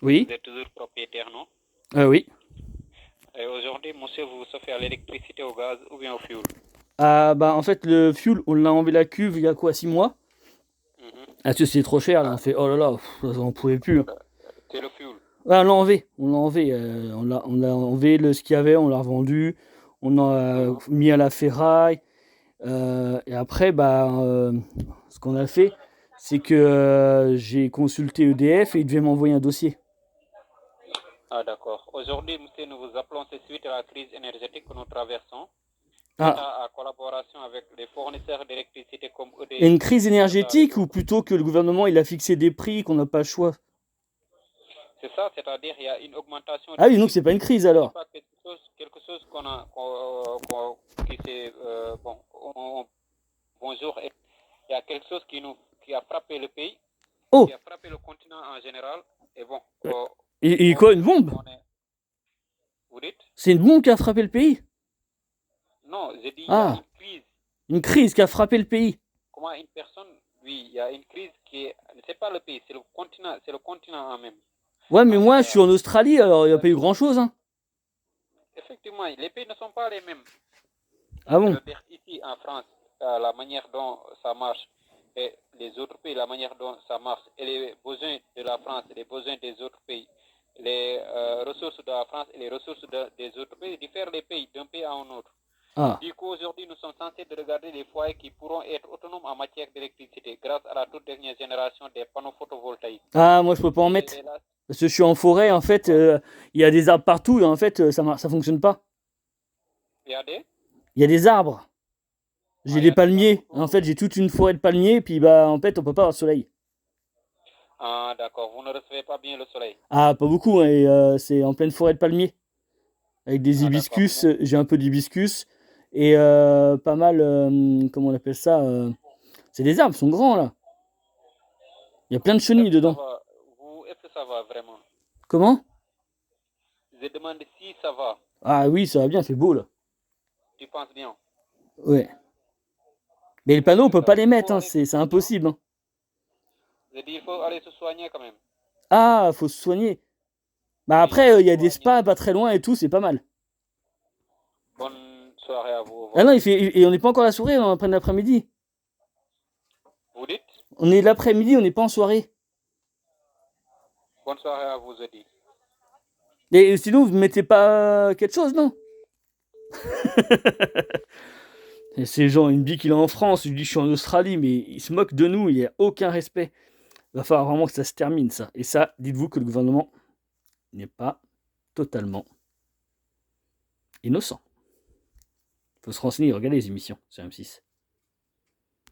Oui, Vous êtes toujours propriétaire, non? oui. Et aujourd'hui, monsieur, vous chauffez à l'électricité, au gaz ou bien au fioul? Ah, bah, en fait, le fuel, on l'a enlevé la cuve il y a quoi, 6 mois? Mhm. Ah, parce que c'est trop cher, là. On Ah, fait, oh là là, on pouvait plus, hein. c'est le fioul. Ouais, on l'a enlevé. On l'a enlevé. On a enlevé ce qu'il y avait, on l'a revendu. On a Mhm. mis à la ferraille. Et après, bah, ce qu'on a fait, c'est que j'ai consulté EDF et ils devaient m'envoyer un dossier. Ah, d'accord. Aujourd'hui, monsieur, nous vous appelons c'est suite à la crise énergétique que nous traversons. Ah, L'État, en collaboration avec les fournisseurs d'électricité comme et EDF, une crise Total et énergétique ou autres. plutôt que le gouvernement il a fixé des prix qu'on n'a pas le choix? C'est ça, c'est-à-dire il y a une augmentation Ah des oui, donc prix. c'est pas une crise Ce n'est alors. pas quelque chose qui s'est bonjour. Il y a quelque chose qui a frappé le pays, qui Oh, a frappé le continent en général. Et bon, et quoi, une bombe? on est, vous dites? C'est une bombe qui a frappé le pays? Non, j'ai dit il y a Ah, une crise. une crise qui a frappé le pays. Comment une personne, oui, il y a une crise qui est, c'est pas le pays, c'est le continent en même, Ouais, mais en moi je suis général. en Australie, alors il n'y a pas eu C'est-à-dire, grand-chose, hein. effectivement, les pays ne sont pas les mêmes. Ah bon? C'est-à-dire ici en France, la manière dont ça marche et les autres pays, la manière dont ça marche et les besoins de la France et les besoins des autres pays, les ressources de la France et les ressources des autres pays diffèrent les pays d'un pays à un autre. Ah. Du coup, aujourd'hui, nous sommes censés de regarder les foyers qui pourront être autonomes en matière d'électricité grâce à la toute dernière génération des panneaux photovoltaïques. Ah, moi je peux pas en mettre. Et là, Parce que je suis en forêt, en fait, quoi? il y a des arbres partout et en fait, ça fonctionne pas. Il y a des? Il y a des arbres. Ah, J'ai il y des a des arbres palmiers. En autour. fait, j'ai toute une forêt de palmiers, puis bah, en fait, on peut pas avoir de soleil. Ah, d'accord. Vous ne recevez pas bien le soleil. Ah, pas beaucoup, hein, et c'est en pleine forêt de palmiers. Avec des Ah, d'accord. hibiscus, j'ai un peu d'hibiscus. Et pas mal, comment on appelle ça c'est des arbres, ils sont grands là. Il y a plein de Est-ce chenilles que ça dedans. va? Est-ce que ça va vraiment? Comment? Je demande si ça va. Ah oui, ça va bien, il fait beau là. Tu penses bien? Ouais. Mais les Oui, panneaux, on c'est peut pas ça. les Il mettre, faut hein, aller se c'est soigner, hein. impossible, hein. Je dis, il faut aller se soigner quand même. Ah, faut se soigner. Bah Oui, il après, faut il y a des soigner. spas pas très loin et tout, c'est pas mal. Bonne soirée à vous. Au Ah revoir. non, et on n'est pas encore à la soirée, on est en plein l'après-midi. Vous dites? On est l'après-midi, on n'est pas en soirée. Bonne soirée à vous, je dis. Et sinon, vous mettez pas quelque chose, non? Et ces gens, ils me disent qu'il est en France, je lui dis je suis en Australie, mais ils se moquent de nous, il n'y a aucun respect. Il va falloir vraiment que ça se termine, ça. Et ça, dites-vous que le gouvernement n'est pas totalement innocent. Il faut se renseigner, regarder les émissions sur M6.